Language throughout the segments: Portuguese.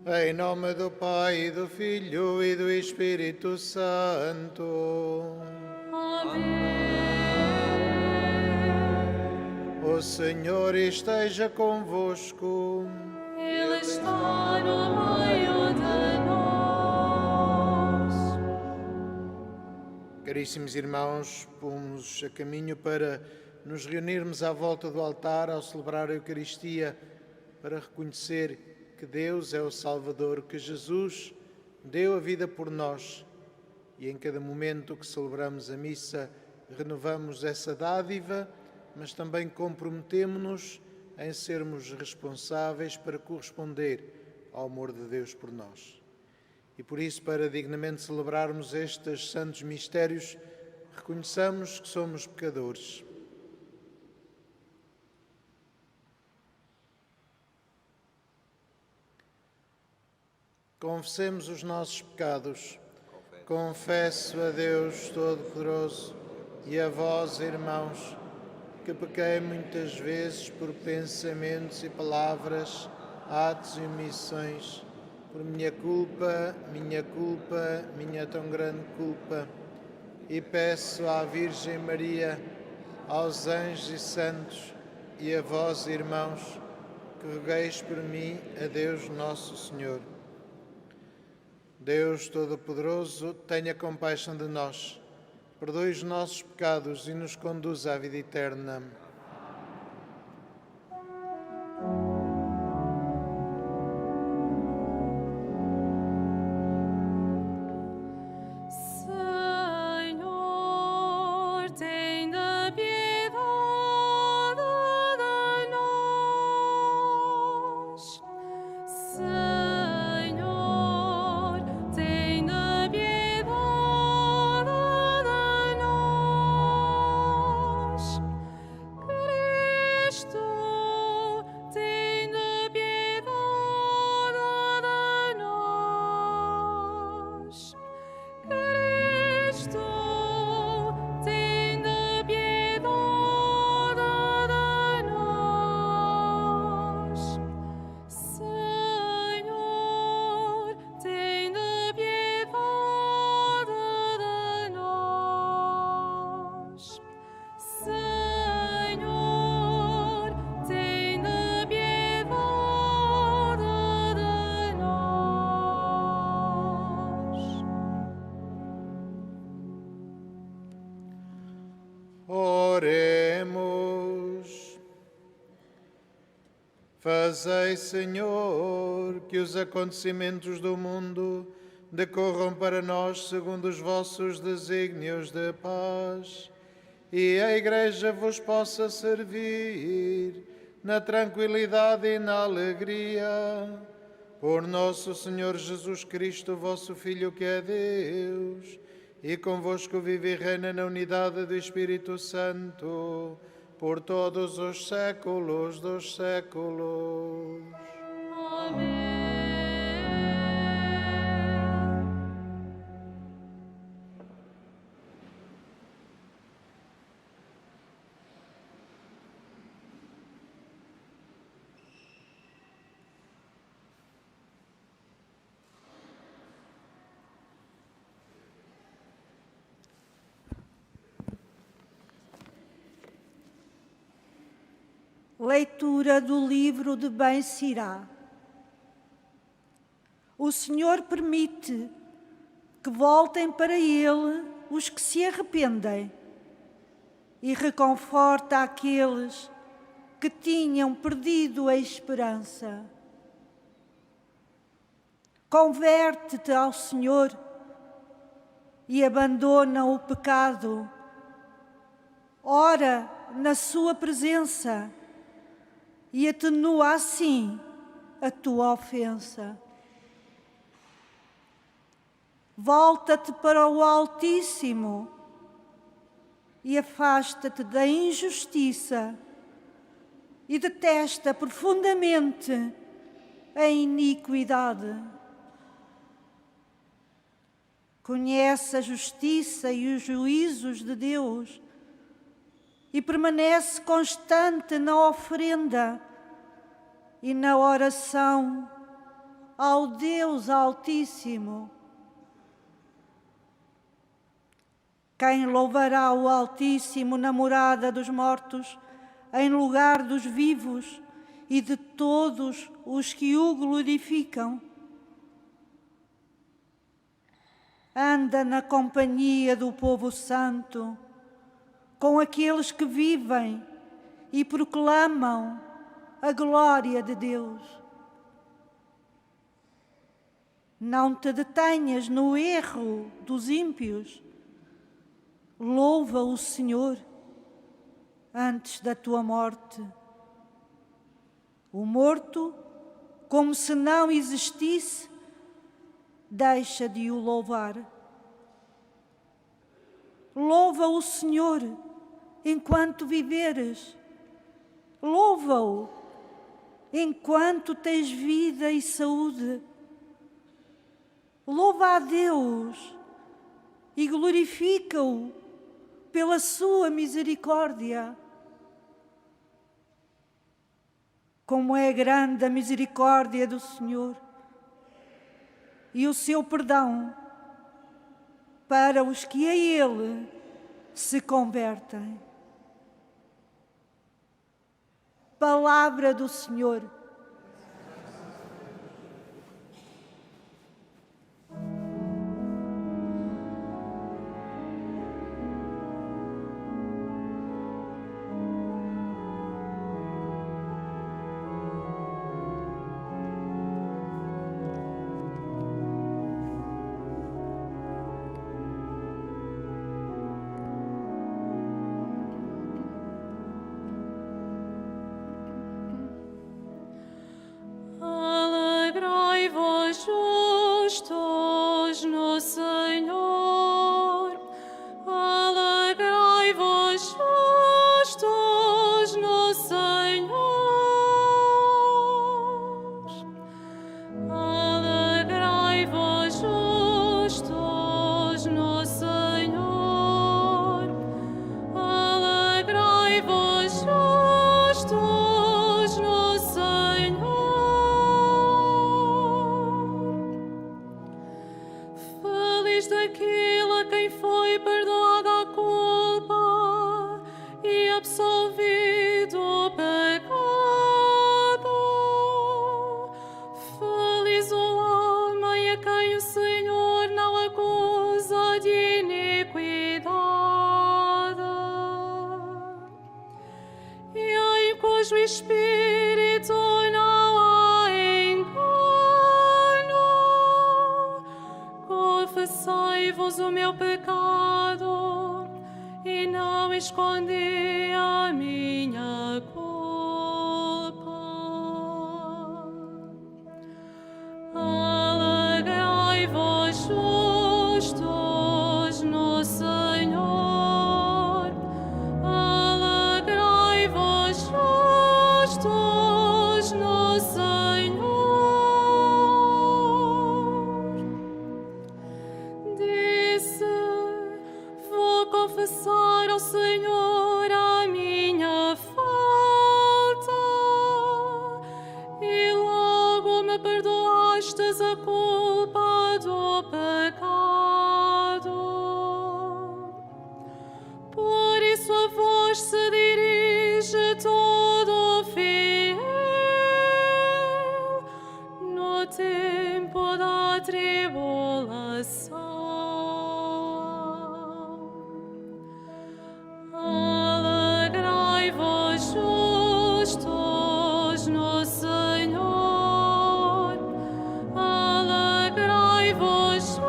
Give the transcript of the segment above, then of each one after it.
Em nome do Pai, do Filho e do Espírito Santo. Amém. O Senhor esteja convosco. Ele está no meio de nós. Caríssimos irmãos, pomos a caminho para nos reunirmos à volta do altar ao celebrar a Eucaristia, para reconhecer que Deus é o Salvador, que Jesus deu a vida por nós. E em cada momento que celebramos a missa, renovamos essa dádiva, mas também comprometemo-nos em sermos responsáveis para corresponder ao amor de Deus por nós. E por isso, para dignamente celebrarmos estes santos mistérios, reconheçamos que somos pecadores. Confessemos os nossos pecados. Confesso a Deus Todo-Poderoso e a vós, irmãos, que pequei muitas vezes por pensamentos e palavras, atos e omissões, por minha culpa, minha tão grande culpa. E peço à Virgem Maria, aos anjos e santos e a vós, irmãos, que rogueis por mim a Deus Nosso Senhor. Deus Todo-Poderoso, tenha compaixão de nós, perdoe os nossos pecados e nos conduza à vida eterna. Senhor, tenha piedade de nós. Senhor, tenha piedade de nós. Cristo, tenha piedade de nós. Cristo, tenha piedade de nós. Senhor, tenha piedade de nós. Senhor, tenha piedade de nós. Oremos. Fazei, Senhor, que os acontecimentos do mundo decorram para nós segundo os vossos desígnios de paz, e a Igreja vos possa servir na tranquilidade e na alegria. Por nosso Senhor Jesus Cristo, vosso Filho, que é Deus, e convosco vive e reina na unidade do Espírito Santo, por todos os séculos dos séculos. Amém. Leitura do livro de Ben-Sirá. O Senhor permite que voltem para Ele os que se arrependem e reconforta aqueles que tinham perdido a esperança. Converte-te ao Senhor e abandona o pecado. Ora na sua presença e atenua assim a tua ofensa. Volta-te para o Altíssimo e afasta-te da injustiça e detesta profundamente a iniquidade. Conhece a justiça e os juízos de Deus e permanece constante na oferenda e na oração ao Deus Altíssimo. Quem louvará o Altíssimo na morada dos mortos, em lugar dos vivos e de todos os que o glorificam? Anda na companhia do povo santo, com aqueles que vivem e proclamam a glória de Deus. Não te detenhas no erro dos ímpios. Louva o Senhor antes da tua morte. O morto, como se não existisse, deixa de o louvar. Louva o Senhor enquanto viveres. Louva-o enquanto tens vida e saúde. Louva a Deus e glorifica-o pela sua misericórdia. Como é grande a misericórdia do Senhor e o seu perdão para os que a Ele se convertem. Palavra do Senhor. Alegrai-vos, justos, no Senhor. Alegrai-vos, justos, no Senhor. Alegrai-vos, justos, no Senhor. Alegrai-vos, justos, no Senhor. Feliz daquele a quem foi perdoada a culpa e absolvido o pecado. Feliz o homem a quem o Senhor não acusa de iniquidade e em cujo espírito não há engano. Confessai-vos o meu pecado e não escondi a minha culpa. Alegrai-vos, justos, no Senhor. Alegrai-vos, justos, no Senhor. Disse: vou confessar ao Senhor a minha falta, e logo me perdoastes a culpa do pecado. Por isso a vós se dirige todo fiel no tempo da tribulação. Alegrai-vos, justos, no Senhor. Alegrai-vos,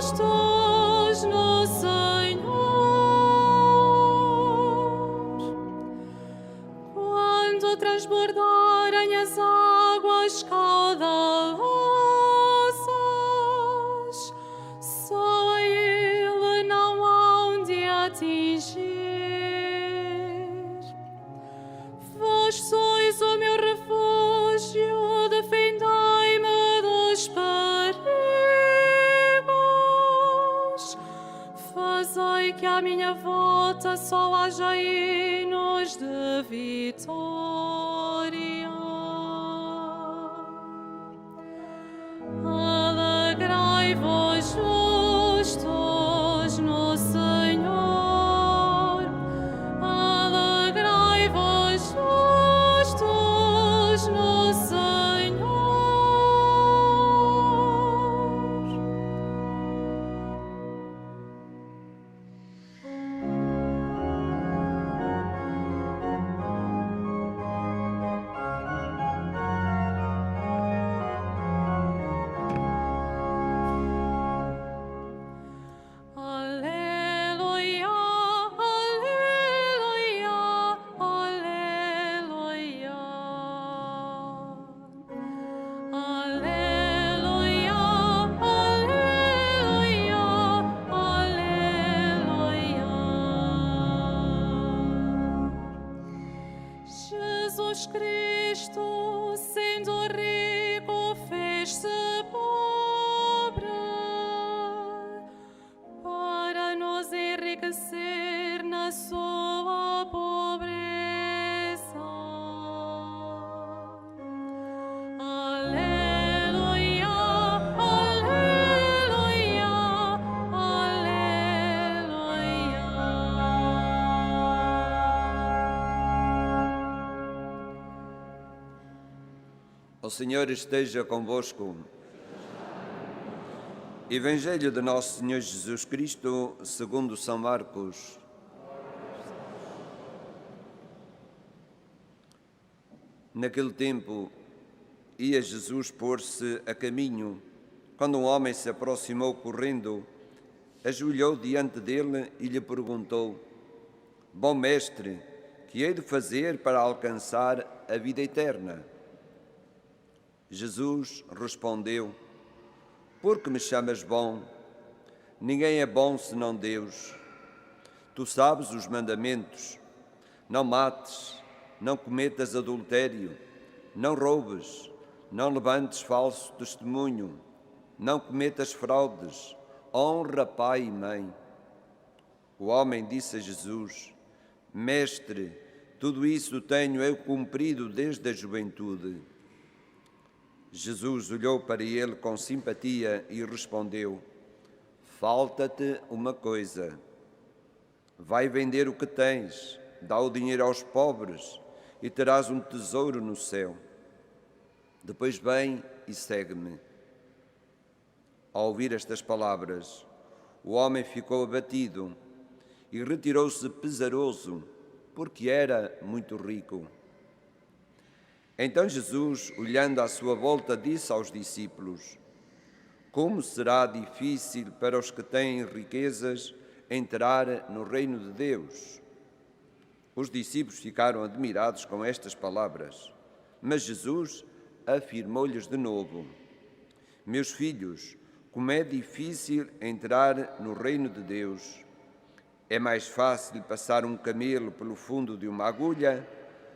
justos, no Senhor. Quando transbordarem as águas caudalosas, só a Ele não hão de atingir. Vós sois o meu refúgio, defendei-me dos perigos. Fazei que à minha volta só haja hinos de vitória. Jesus Cristo, sendo rico, fez-se pobre, para nos enriquecer na sua pobreza. Aleluia, aleluia, aleluia. O Senhor esteja convosco. Evangelho de Nosso Senhor Jesus Cristo, segundo São Marcos. Naquele tempo, ia Jesus pôr-se a caminho, quando um homem se aproximou correndo, ajoelhou diante dele e lhe perguntou: Bom mestre, que hei de fazer para alcançar a vida eterna? Jesus respondeu: Por que me chamas bom? Ninguém é bom senão Deus. Tu sabes os mandamentos: não mates, não cometas adultério, não roubes, não levantes falso testemunho, não cometas fraudes, honra pai e mãe. O homem disse a Jesus: Mestre, tudo isso tenho eu cumprido desde a juventude. Jesus olhou para ele com simpatia e respondeu: Falta-te uma coisa. Vai vender o que tens, dá o dinheiro aos pobres e terás um tesouro no céu. Depois vem e segue-me. Ao ouvir estas palavras, o homem ficou abatido e retirou-se pesaroso, porque era muito rico. Então Jesus, olhando à sua volta, disse aos discípulos: Como será difícil para os que têm riquezas entrar no reino de Deus. Os discípulos ficaram admirados com estas palavras, mas Jesus afirmou-lhes de novo: Meus filhos, como é difícil entrar no reino de Deus. É mais fácil passar um camelo pelo fundo de uma agulha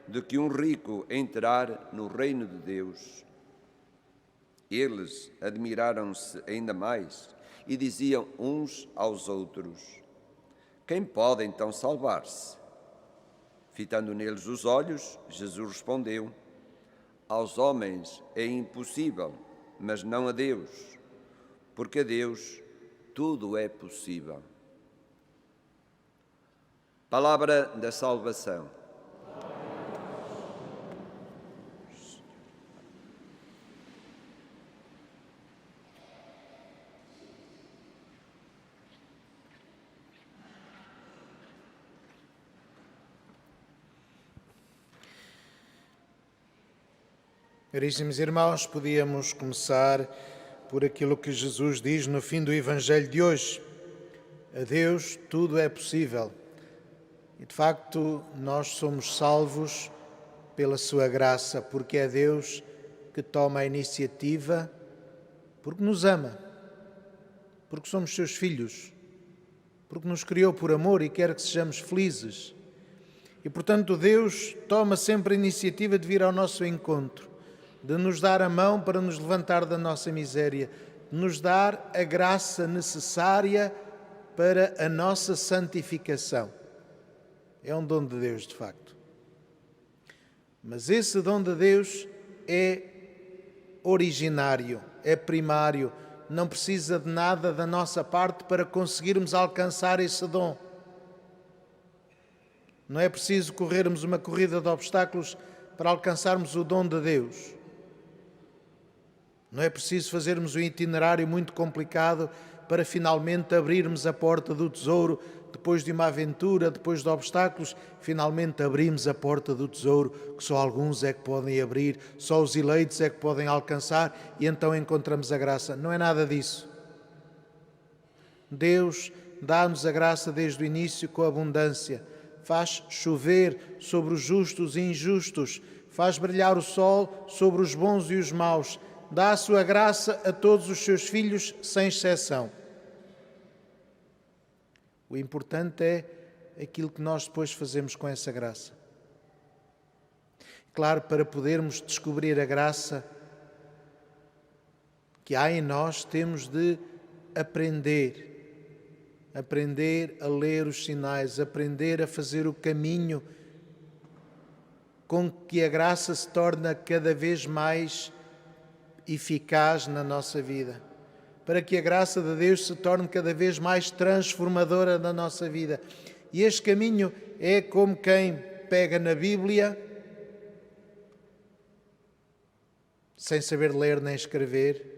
do que um rico entrar no reino de Deus. Eles admiraram-se ainda mais e diziam uns aos outros: Quem pode então salvar-se? Fitando neles os olhos, Jesus respondeu: Aos homens é impossível, mas não a Deus, porque a Deus tudo é possível. Palavra da salvação. Caríssimos irmãos, podíamos começar por aquilo que Jesus diz no fim do Evangelho de hoje. A Deus tudo é possível. E de facto nós somos salvos pela sua graça, porque é Deus que toma a iniciativa, porque nos ama, porque somos seus filhos, porque nos criou por amor e quer que sejamos felizes. E portanto Deus toma sempre a iniciativa de vir ao nosso encontro, de nos dar a mão para nos levantar da nossa miséria, de nos dar a graça necessária para a nossa santificação. É um dom de Deus, de facto. Mas esse dom de Deus é originário, é primário, não precisa de nada da nossa parte para conseguirmos alcançar esse dom. Não é preciso corrermos uma corrida de obstáculos para alcançarmos o dom de Deus. Não é preciso fazermos um itinerário muito complicado para finalmente abrirmos a porta do tesouro. Depois de uma aventura, depois de obstáculos, finalmente abrimos a porta do tesouro que só alguns é que podem abrir, só os eleitos é que podem alcançar e então encontramos a graça. Não é nada disso. Deus dá-nos a graça desde o início com abundância. Faz chover sobre os justos e injustos, faz brilhar o sol sobre os bons e os maus, dá a sua graça a todos os seus filhos, sem exceção. O importante é aquilo que nós depois fazemos com essa graça. claro, para podermos descobrir a graça que há em nós, temos de aprender a ler os sinais, aprender a fazer o caminho com que a graça se torna cada vez mais eficaz na nossa vida, para que a graça de Deus se torne cada vez mais transformadora na nossa vida. E este caminho é como quem pega na Bíblia, sem saber ler nem escrever,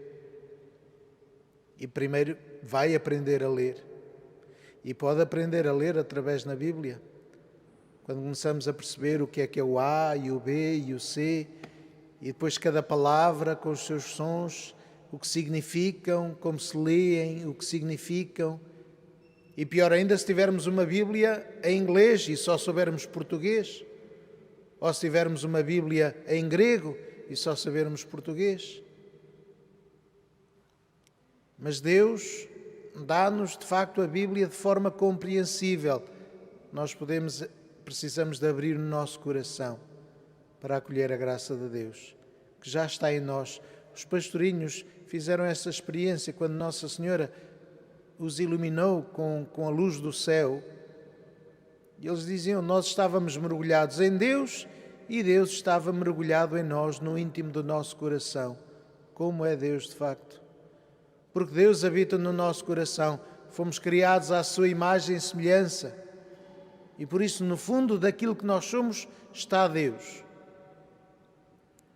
e primeiro vai aprender a ler. E pode aprender a ler através da Bíblia. Quando começamos a perceber o que é o A e o B e o C, e depois cada palavra com os seus sons, o que significam, como se leem, o que significam. E pior ainda se tivermos uma Bíblia em inglês e só soubermos português, ou se tivermos uma Bíblia em grego e só sabermos português. Mas Deus dá-nos de facto a Bíblia de forma compreensível. Nós precisamos de abrir o nosso coração para acolher a graça de Deus, que já está em nós. Os pastorinhos fizeram essa experiência quando Nossa Senhora os iluminou com a luz do céu. E eles diziam, nós estávamos mergulhados em Deus e Deus estava mergulhado em nós, no íntimo do nosso coração. Como é Deus de facto? Porque Deus habita no nosso coração. Fomos criados à sua imagem e semelhança. E por isso, no fundo daquilo que nós somos, está Deus.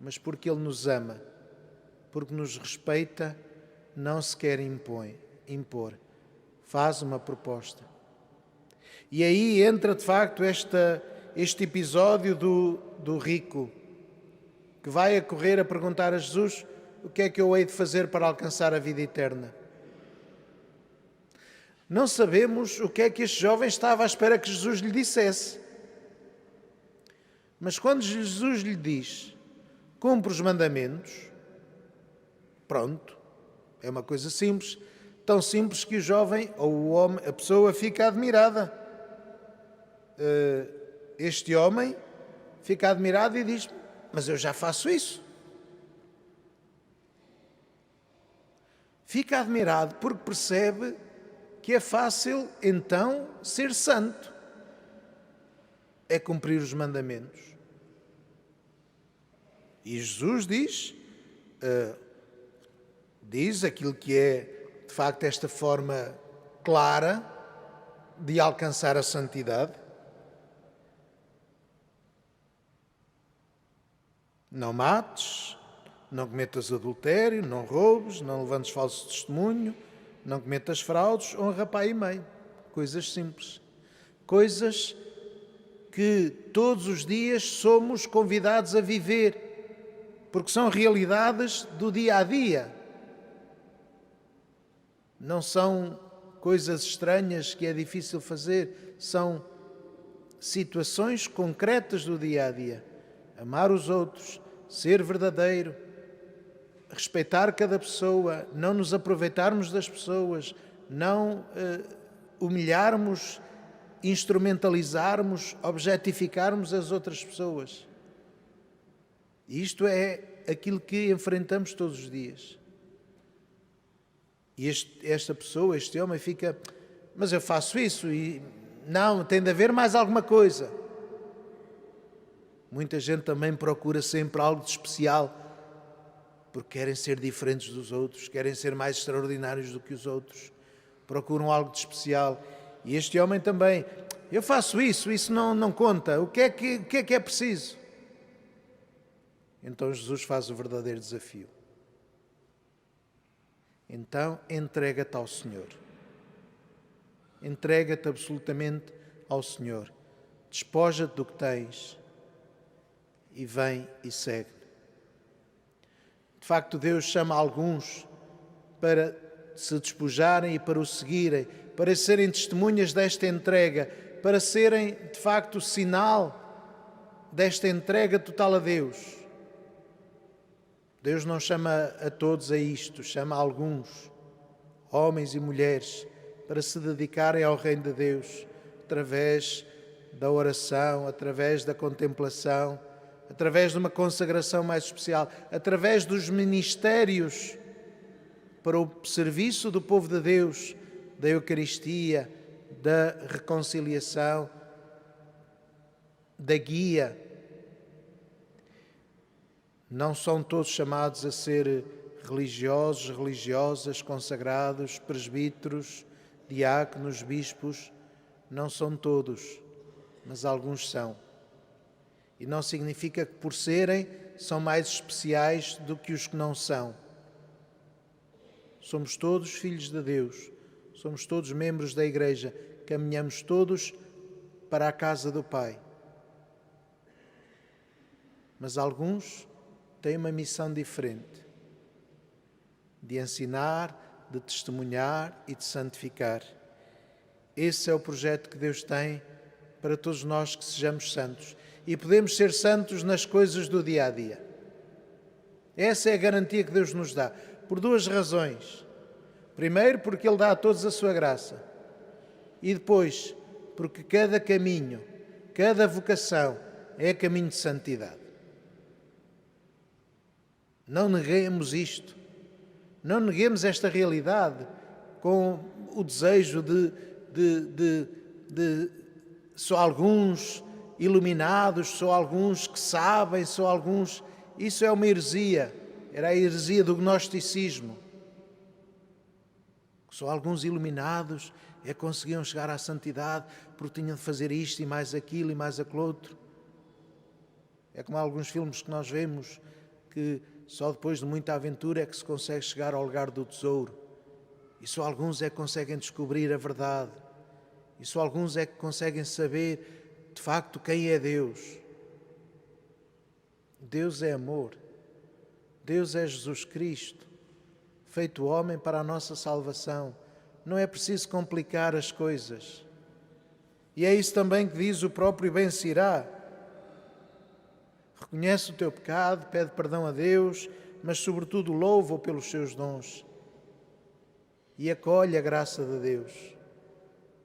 Mas porque Ele nos ama, porque nos respeita, não se quer impor. Faz uma proposta. E aí entra, de facto, este episódio do rico, que vai a correr a perguntar a Jesus, o que é que eu hei de fazer para alcançar a vida eterna? Não sabemos o que é que este jovem estava à espera que Jesus lhe dissesse. Mas quando Jesus lhe diz, cumpre os mandamentos, pronto, é uma coisa simples, tão simples que o jovem ou o homem, a pessoa fica admirada. Este homem fica admirado e diz, mas eu já faço isso. Fica admirado porque percebe que é fácil, então, ser santo. É cumprir os mandamentos. E Jesus diz aquilo que é, de facto, esta forma clara de alcançar a santidade. Não mates, não cometas adultério, não roubes, não levantes falso testemunho, não cometas fraudes, honra pai e mãe. Coisas simples. Coisas que todos os dias somos convidados a viver, porque são realidades do dia a dia. Não são coisas estranhas que é difícil fazer, são situações concretas do dia a dia. Amar os outros, ser verdadeiro, respeitar cada pessoa, não nos aproveitarmos das pessoas, não humilharmos, instrumentalizarmos, objetificarmos as outras pessoas. Isto é aquilo que enfrentamos todos os dias. E esta pessoa, este homem fica, mas eu faço isso e não, tem de haver mais alguma coisa. Muita gente também procura sempre algo de especial, porque querem ser diferentes dos outros, querem ser mais extraordinários do que os outros, procuram algo de especial. E este homem também, eu faço isso não conta, o que é que é preciso? Então Jesus faz o verdadeiro desafio. Então entrega-te ao Senhor. Entrega-te absolutamente ao Senhor. Despoja-te do que tens e vem e segue. De facto, Deus chama alguns para se despojarem e para o seguirem, para serem testemunhas desta entrega, para serem, de facto, o sinal desta entrega total a Deus. Deus não chama a todos a isto, chama a alguns, homens e mulheres, para se dedicarem ao reino de Deus, através da oração, através da contemplação, através de uma consagração mais especial, através dos ministérios para o serviço do povo de Deus, da Eucaristia, da reconciliação, da guia. Não são todos chamados a ser religiosos, religiosas, consagrados, presbíteros, diáconos, bispos. Não são todos, mas alguns são. E não significa que, por serem, são mais especiais do que os que não são. Somos todos filhos de Deus, somos todos membros da Igreja, caminhamos todos para a casa do Pai. Mas alguns têm uma missão diferente, de ensinar, de testemunhar e de santificar. Esse é o projeto que Deus tem para todos nós, que sejamos santos. E podemos ser santos nas coisas do dia a dia. Essa é a garantia que Deus nos dá, por duas razões. Primeiro, porque Ele dá a todos a sua graça. E depois, porque cada caminho, cada vocação é caminho de santidade. Não neguemos isto. Não neguemos esta realidade com o desejo de só alguns iluminados, só alguns que sabem, só alguns... Isso é uma heresia. Era a heresia do gnosticismo. Só alguns iluminados é que conseguiam chegar à santidade porque tinham de fazer isto e mais aquilo e mais aquele outro. É como alguns filmes que nós vemos que só depois de muita aventura é que se consegue chegar ao lugar do tesouro. E só alguns é que conseguem descobrir a verdade. E só alguns é que conseguem saber de facto quem é Deus. Deus é amor. Deus é Jesus Cristo, feito homem para a nossa salvação. Não é preciso complicar as coisas. E é isso também que diz o próprio Ben Sirá. Reconhece o teu pecado, pede perdão a Deus, mas sobretudo louva-o pelos seus dons. E acolhe a graça de Deus.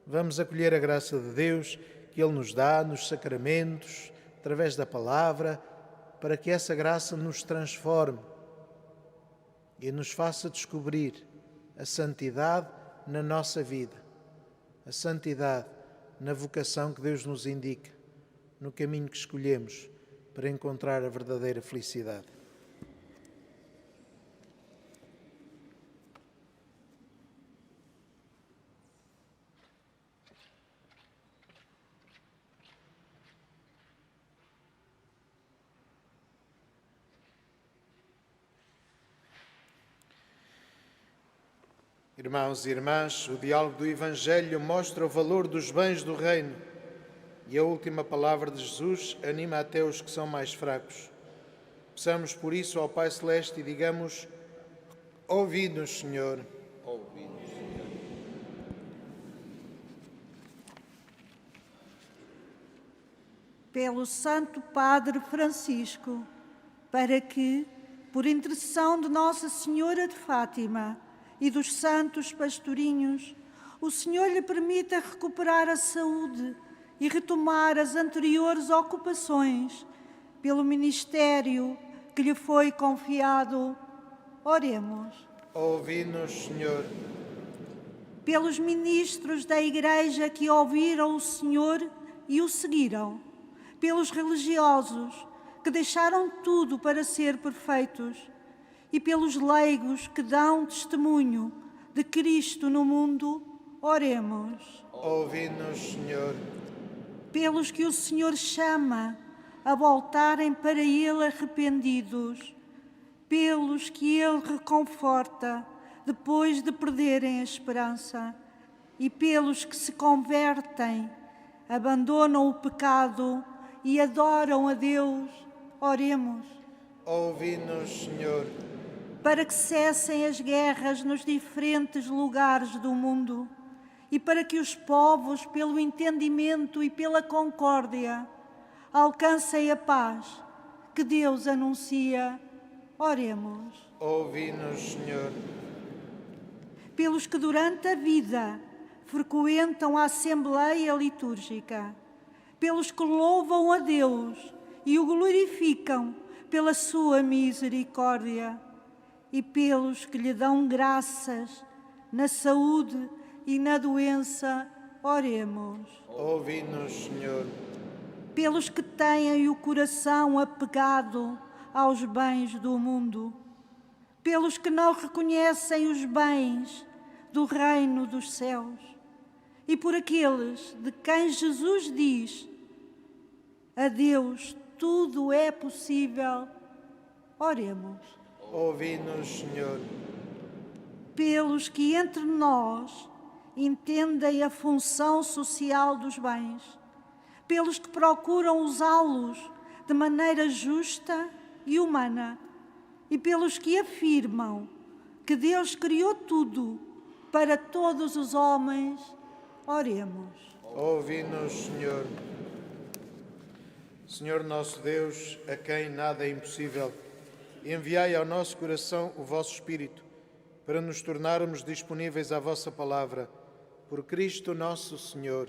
Vamos acolher a graça de Deus que Ele nos dá nos sacramentos, através da palavra, para que essa graça nos transforme e nos faça descobrir a santidade na nossa vida, a santidade na vocação que Deus nos indica, no caminho que escolhemos para encontrar a verdadeira felicidade. Irmãos e irmãs, o diálogo do Evangelho mostra o valor dos bens do reino e a última palavra de Jesus anima até os que são mais fracos. Peçamos por isso ao Pai Celeste e digamos: ouvi-nos, Senhor. Ouvi-nos, Senhor. Pelo Santo Padre Francisco, para que, por intercessão de Nossa Senhora de Fátima e dos santos pastorinhos, o Senhor lhe permita recuperar a saúde e retomar as anteriores ocupações pelo ministério que lhe foi confiado. Oremos. Ouvi-nos, Senhor. Pelos ministros da Igreja que ouviram o Senhor e o seguiram, pelos religiosos que deixaram tudo para ser perfeitos, e pelos leigos que dão testemunho de Cristo no mundo, oremos. Ouvi-nos, Senhor. Pelos que o Senhor chama a voltarem para Ele arrependidos, pelos que Ele reconforta depois de perderem a esperança, e pelos que se convertem, abandonam o pecado e adoram a Deus, oremos. Ouvi-nos, Senhor. Para que cessem as guerras nos diferentes lugares do mundo e para que os povos, pelo entendimento e pela concórdia, alcancem a paz que Deus anuncia. Oremos. Ouvi-nos, Senhor. Pelos que durante a vida frequentam a Assembleia Litúrgica, pelos que louvam a Deus e o glorificam pela sua misericórdia, e pelos que lhe dão graças na saúde e na doença, oremos. Ouvi-nos, Senhor. Pelos que têm o coração apegado aos bens do mundo, pelos que não reconhecem os bens do reino dos céus, e por aqueles de quem Jesus diz: a Deus tudo é possível, oremos. Ouvi-nos, Senhor. Pelos que entre nós entendem a função social dos bens, pelos que procuram usá-los de maneira justa e humana, e pelos que afirmam que Deus criou tudo para todos os homens, oremos. Ouvi-nos, Senhor. Senhor nosso Deus, a quem nada é impossível, enviai ao nosso coração o vosso Espírito, para nos tornarmos disponíveis à vossa palavra. Por Cristo nosso Senhor.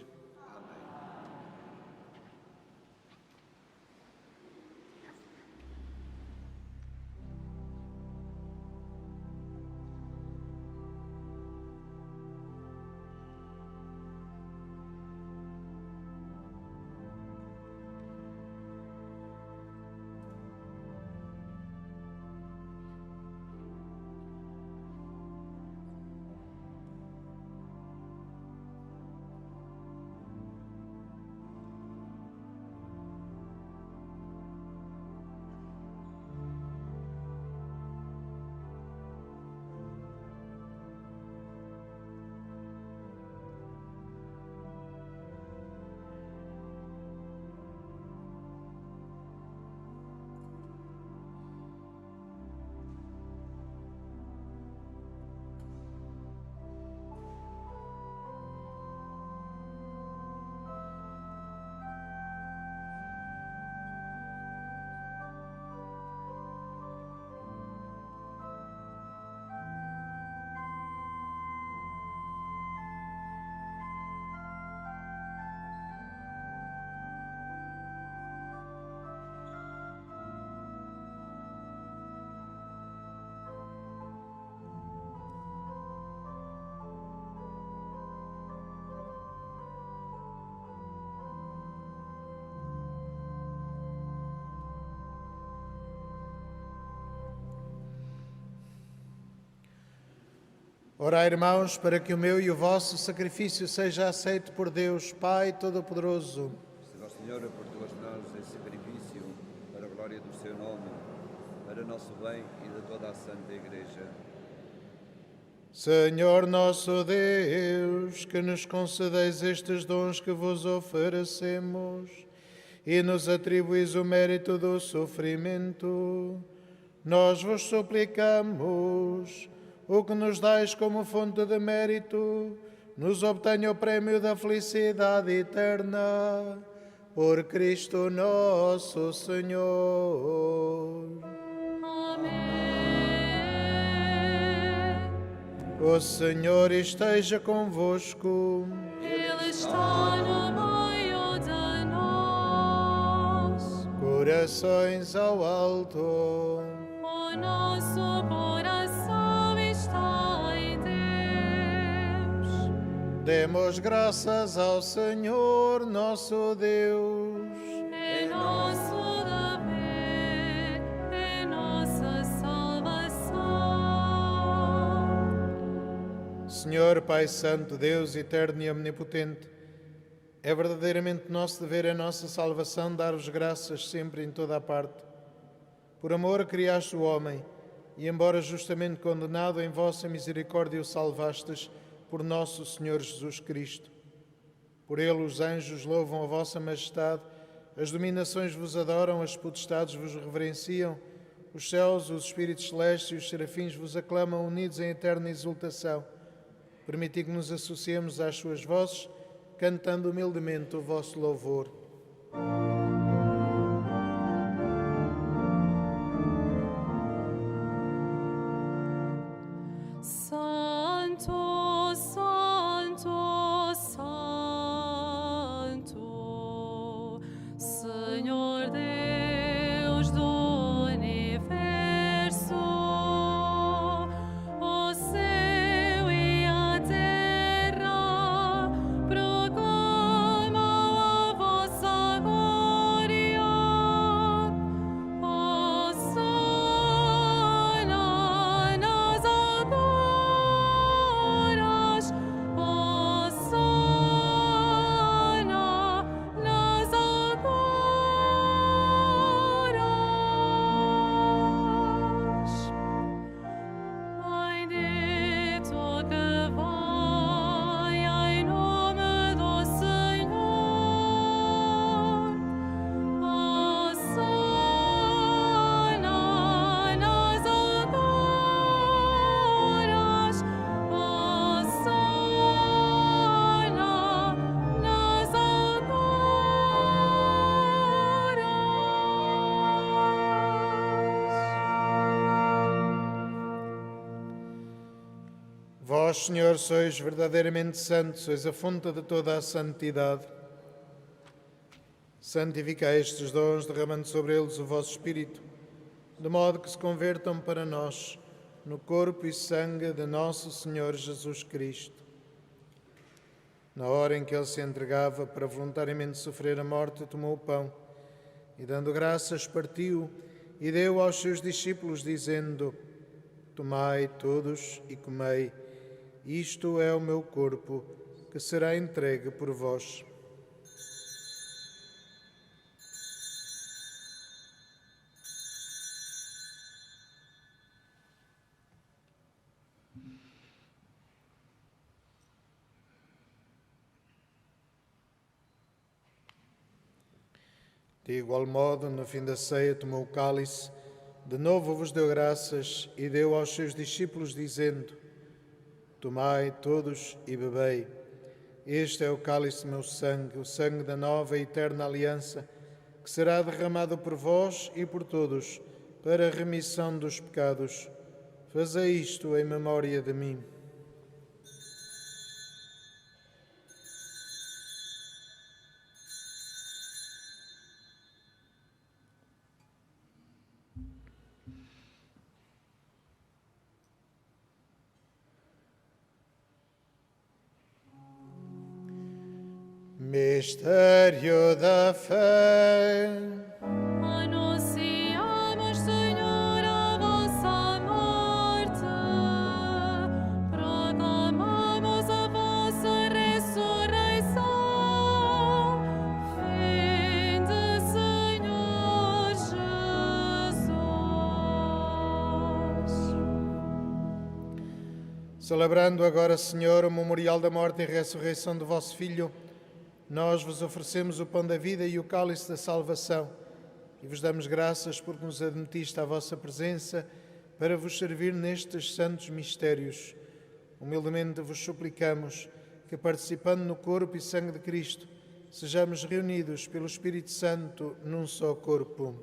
Orai, irmãos, para que o meu e o vosso sacrifício seja aceito por Deus, Pai Todo-Poderoso. Seja o Senhor por todas nós esse sacrifício, para a glória do seu nome, para nosso bem e de toda a Santa Igreja. Senhor nosso Deus, que nos concedeis estes dons que vos oferecemos e nos atribuís o mérito do sofrimento, nós vos suplicamos, o que nos dais como fonte de mérito, nos obtenha o prémio da felicidade eterna. Por Cristo nosso Senhor. Amém. O Senhor esteja convosco. Ele está no meio de nós. Corações ao alto. O nosso coração está em Deus. Demos graças ao Senhor nosso Deus. É nosso dever, é nossa salvação. Senhor Pai Santo, Deus eterno e omnipotente, é verdadeiramente nosso dever, a nossa salvação, dar-vos graças sempre em toda a parte. Por amor criaste o homem, e embora justamente condenado, em vossa misericórdia o salvastes, por nosso Senhor Jesus Cristo. Por ele os anjos louvam a vossa majestade, as dominações vos adoram, as potestades vos reverenciam, os céus, os espíritos celestes e os serafins vos aclamam unidos em eterna exultação. Permiti que nos associemos às suas vozes, cantando humildemente o vosso louvor. Santo, Santo, Santo, Senhor Deus. Vós, Senhor, sois verdadeiramente santo, sois a fonte de toda a santidade. Santificai estes dons, derramando sobre eles o vosso Espírito, de modo que se convertam para nós no corpo e sangue de nosso Senhor Jesus Cristo. Na hora em que ele se entregava para voluntariamente sofrer a morte, tomou o pão e, dando graças, partiu e deu aos seus discípulos, dizendo: Tomai todos e comei, isto é o meu corpo, que será entregue por vós. De igual modo, no fim da ceia, tomou o cálice, de novo vos deu graças e deu aos seus discípulos, dizendo: Tomai todos e bebei. Este é o cálice do meu sangue, o sangue da nova e eterna aliança, que será derramado por vós e por todos, para a remissão dos pecados. Fazei isto em memória de mim. Mistério da fé. Anunciamos, Senhor, a vossa morte, proclamamos a vossa ressurreição. Vinde, Senhor Jesus. Celebrando agora, Senhor, o memorial da morte e ressurreição do vosso Filho, nós vos oferecemos o pão da vida e o cálice da salvação e vos damos graças porque nos admitiste à vossa presença para vos servir nestes santos mistérios. Humildemente vos suplicamos que, participando no corpo e sangue de Cristo, sejamos reunidos pelo Espírito Santo num só corpo.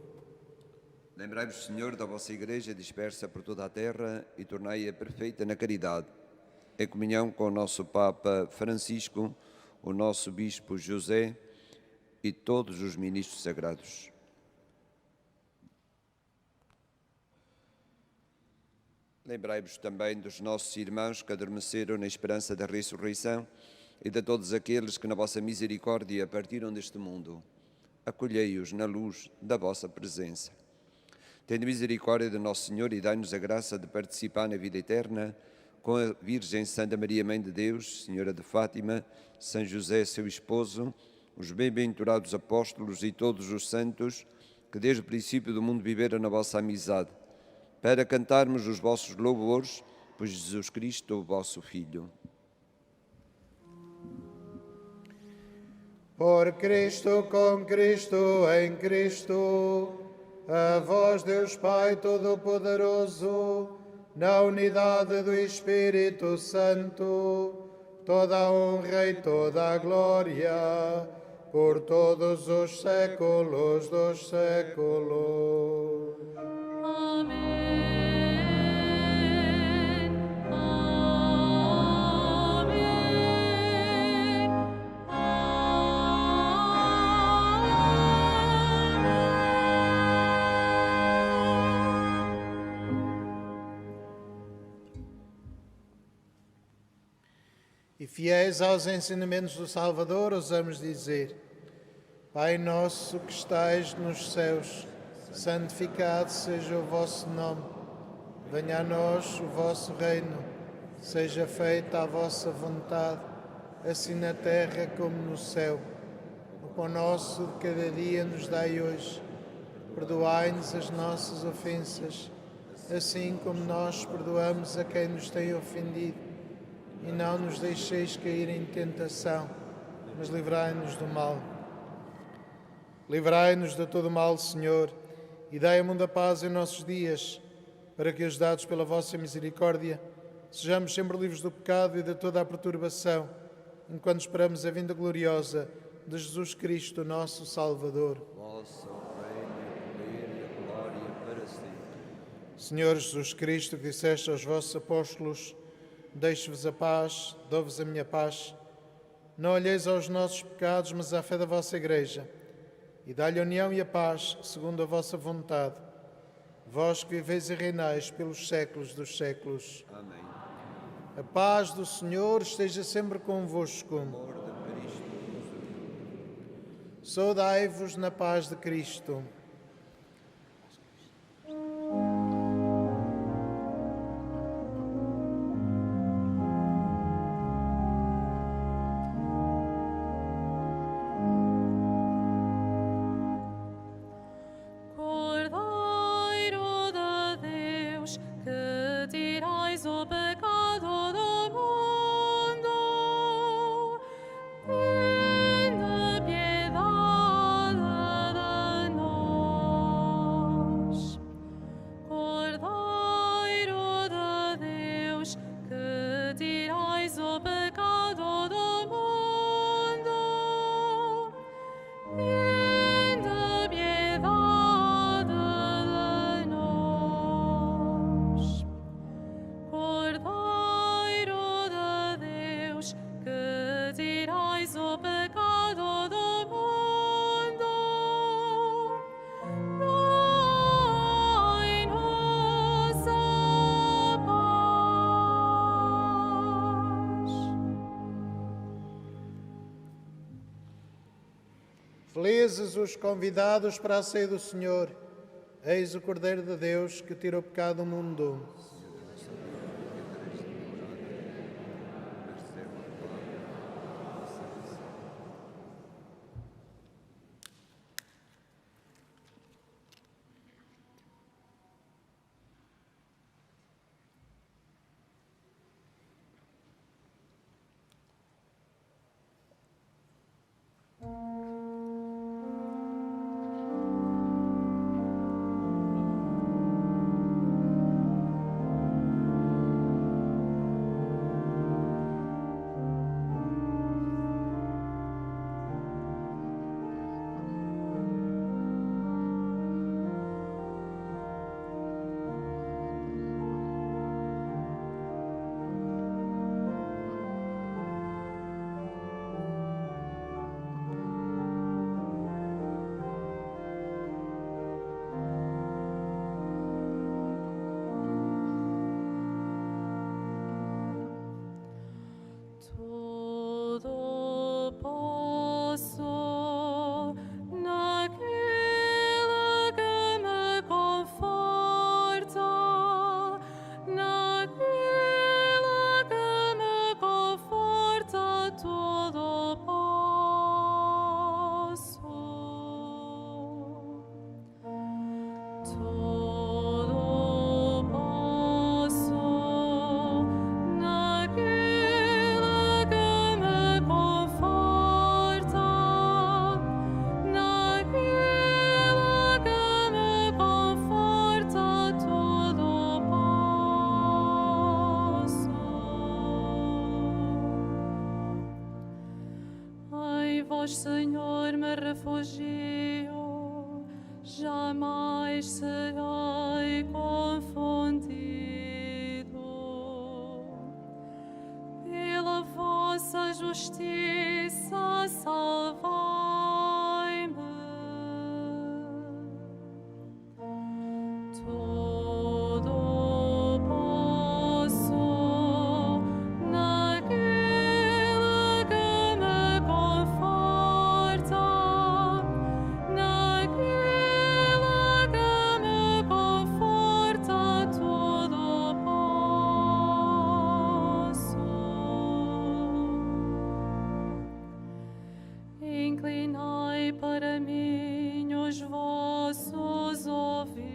Lembrai-vos, Senhor, da vossa Igreja dispersa por toda a terra e tornai-a perfeita na caridade, em comunhão com o nosso Papa Francisco, o nosso Bispo José e todos os ministros sagrados. Lembrai-vos também dos nossos irmãos que adormeceram na esperança da ressurreição e de todos aqueles que na vossa misericórdia partiram deste mundo. Acolhei-os na luz da vossa presença. Tende misericórdia de Nosso Senhor e dai-nos a graça de participar na vida eterna com a Virgem Santa Maria, Mãe de Deus, Senhora de Fátima, São José, seu esposo, os bem-aventurados apóstolos e todos os santos que desde o princípio do mundo viveram na vossa amizade, para cantarmos os vossos louvores por Jesus Cristo, o vosso Filho. Por Cristo, com Cristo, em Cristo, a vós, Deus Pai Todo-Poderoso, na unidade do Espírito Santo, toda a honra e toda a glória, por todos os séculos dos séculos. Amém. Amém. E fiéis aos ensinamentos do Salvador, ousamos dizer: Pai nosso que estais nos céus, santificado seja o vosso nome. Venha a nós o vosso reino. Seja feita a vossa vontade, assim na terra como no céu. O pão nosso de cada dia nos dai hoje. Perdoai-nos as nossas ofensas, assim como nós perdoamos a quem nos tem ofendido. E não nos deixeis cair em tentação, mas livrai-nos do mal. Livrai-nos de todo o mal, Senhor, e dai a mundo a paz em nossos dias, para que, ajudados pela vossa misericórdia, sejamos sempre livres do pecado e de toda a perturbação, enquanto esperamos a vinda gloriosa de Jesus Cristo, nosso Salvador. Vosso reino, o poder e a glória para sempre. Senhor Jesus Cristo, que disseste aos vossos apóstolos: Deixo-vos a paz, dou-vos a minha paz. Não olheis aos nossos pecados, mas à fé da vossa Igreja. E dá-lhe a união e a paz, segundo a vossa vontade. Vós que viveis e reinais pelos séculos dos séculos. Amém. A paz do Senhor esteja sempre convosco. Amor de Cristo. Saudai-vos na paz de Cristo. Cordeiro de Deus, que tirais o pecado do mundo, tende piedade de nós. Cordeiro de Deus, que tirais o pecado do mundo, tende piedade de nós. Cordeiro de Deus, que tirais o pecado do mundo, dai-nos a paz. Felizes os convidados para a ceia do Senhor. Eis o Cordeiro de Deus que tira o pecado do mundo. Tudo posso naquele que me conforta, naquele que me conforta, tudo posso. Tudo posso naquele que me conforta, naquele que me conforta, tudo posso. Em vós, Senhor, me refugio, jamais serei confundido. Pela vossa justiça, salvai-me. Tudo posso naquele que me conforta, naquele que me conforta, tudo posso. Inclinai para mim os vossos ouvidos,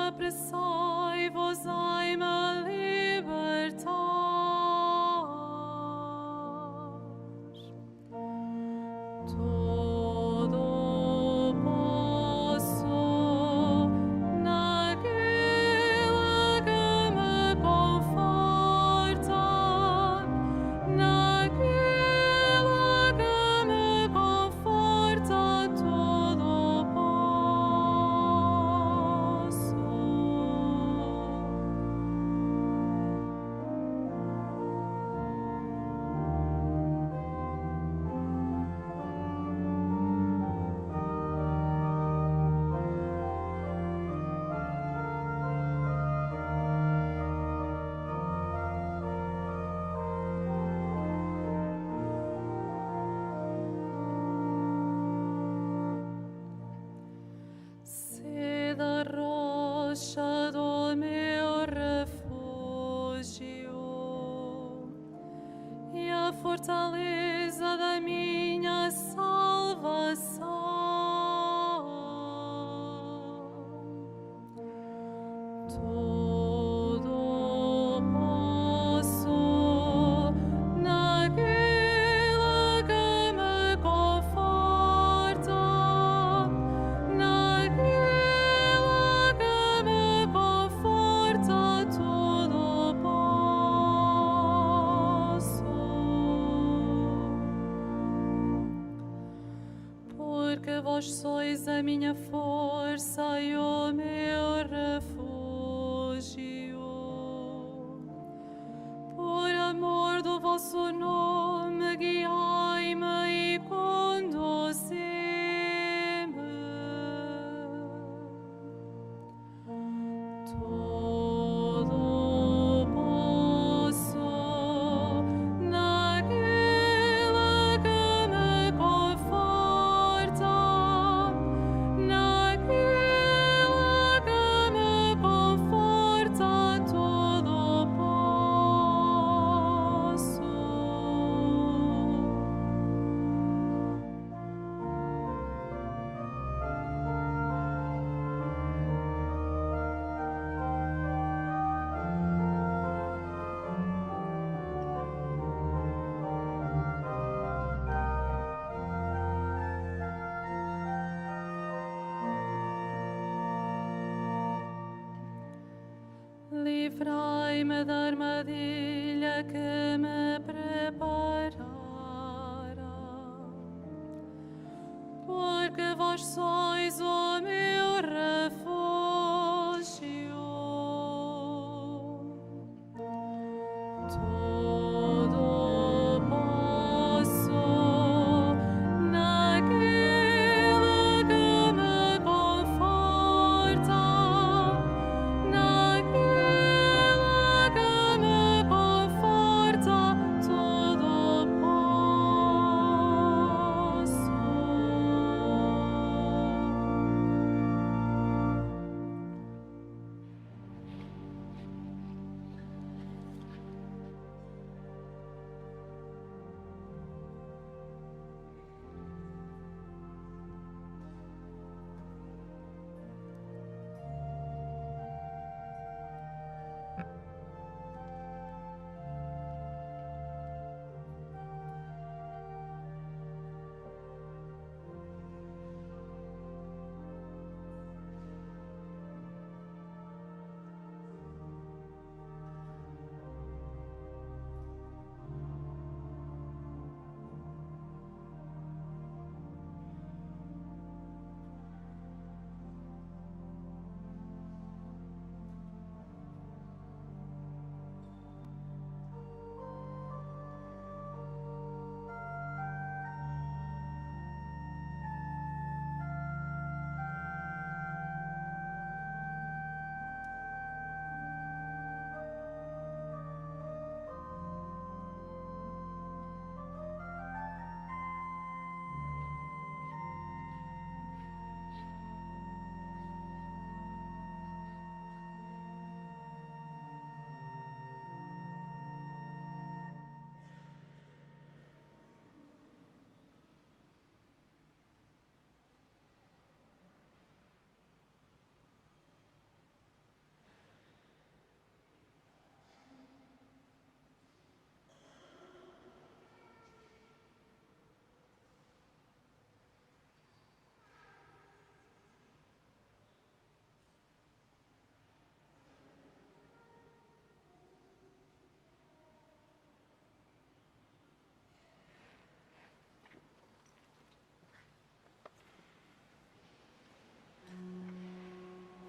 apressai-vos em me libertar. Tudo posso naquele que me conforta, naquele que me conforta, tudo posso. Tudo posso naquele que me conforta, naquele que me conforta, tudo posso. Porque vós sois a minha força e o meu refúgio. Por amor do vosso nome, guiai-me e conduzi-me. Tudo posso naquele que me conforta, naquele que me conforta, tudo posso. Livrai-me da armadilha que me prepararam, porque vós sois o meu refúgio. Tudo posso naquele que me conforta, naquele que me conforta, tudo posso.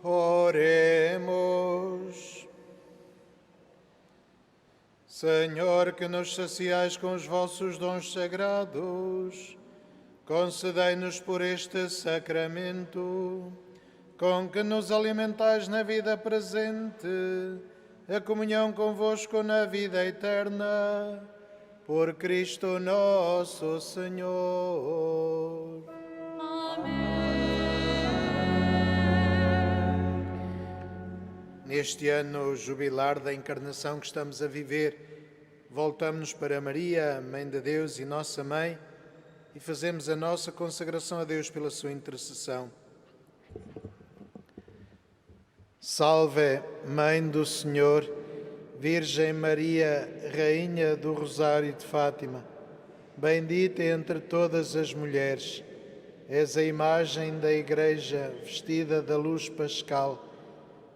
Oremos. Senhor, que nos saciais com os vossos dons sagrados, concedei-nos por este sacramento, com que nos alimentais na vida presente, a comunhão convosco na vida eterna, por Cristo nosso Senhor. Neste ano jubilar da encarnação que estamos a viver, voltamos-nos para Maria, Mãe de Deus e Nossa Mãe, e fazemos a nossa consagração a Deus pela sua intercessão. Salve, Mãe do Senhor, Virgem Maria, Rainha do Rosário de Fátima, bendita entre todas as mulheres, és a imagem da Igreja vestida da luz pascal,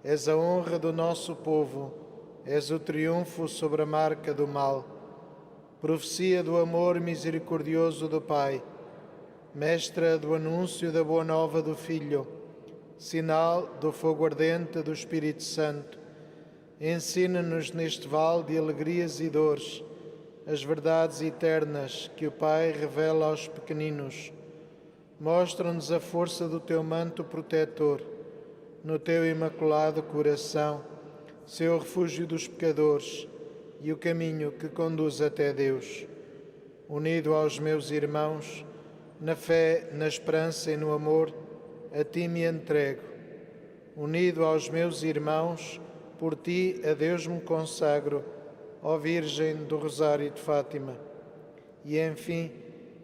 és a honra do nosso povo, és o triunfo sobre a marca do mal, profecia do amor misericordioso do Pai, mestra do anúncio da boa nova do Filho, sinal do fogo ardente do Espírito Santo. Ensina-nos neste vale de alegrias e dores as verdades eternas que o Pai revela aos pequeninos. Mostra-nos a força do teu manto protetor, no teu imaculado coração, seu refúgio dos pecadores e o caminho que conduz até Deus. Unido aos meus irmãos, na fé, na esperança e no amor, a ti me entrego. Unido aos meus irmãos, por ti a Deus me consagro, ó Virgem do Rosário de Fátima. E, enfim,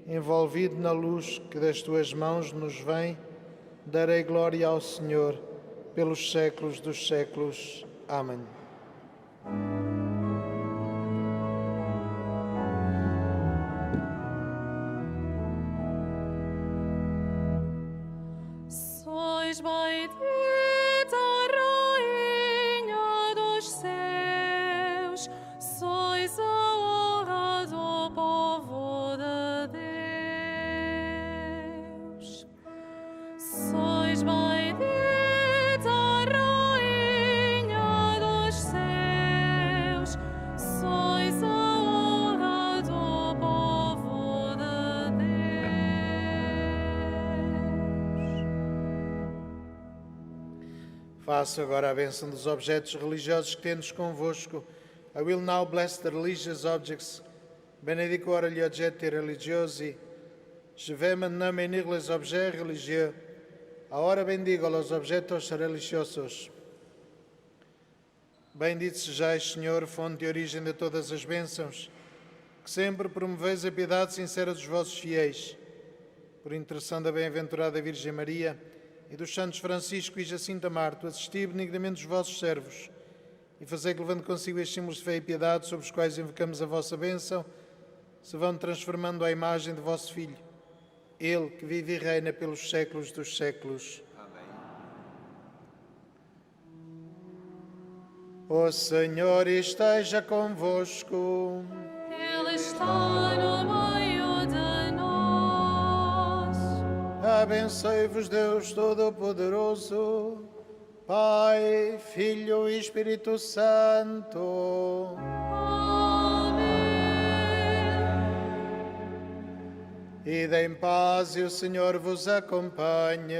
envolvido na luz que das tuas mãos nos vem, darei glória ao Senhor pelos séculos dos séculos. Amém. Sois bendita, Rainha dos céus, sois a honra do povo de Deus. Sois bendita, Rainha dos céus, sois a honra do povo de Deus. Faço agora a bênção dos objetos religiosos que tendes convosco. I will now bless the religious objects. Benedico ora gli oggetti religiosi. Je vais maintenant bénir les objets religieux. Ahora bendigo los objetos religiosos. Bendito sejais, Senhor, fonte e origem de todas as bênçãos, que sempre promoveis a piedade sincera dos vossos fiéis. Por intercessão da bem-aventurada Virgem Maria e dos santos Francisco e Jacinta Marto, assisti benignamente os vossos servos e fazei que, levando consigo estes símbolos de fé e piedade, sobre os quais invocamos a vossa bênção, se vão transformando à imagem de vosso Filho, Ele que vive e reina pelos séculos dos séculos. Amém. O Senhor esteja convosco. Ele está no meio de nós. Abençoe-vos Deus Todo-Poderoso, Pai, Filho e Espírito Santo. Amém. Ide em paz e o Senhor vos acompanhe.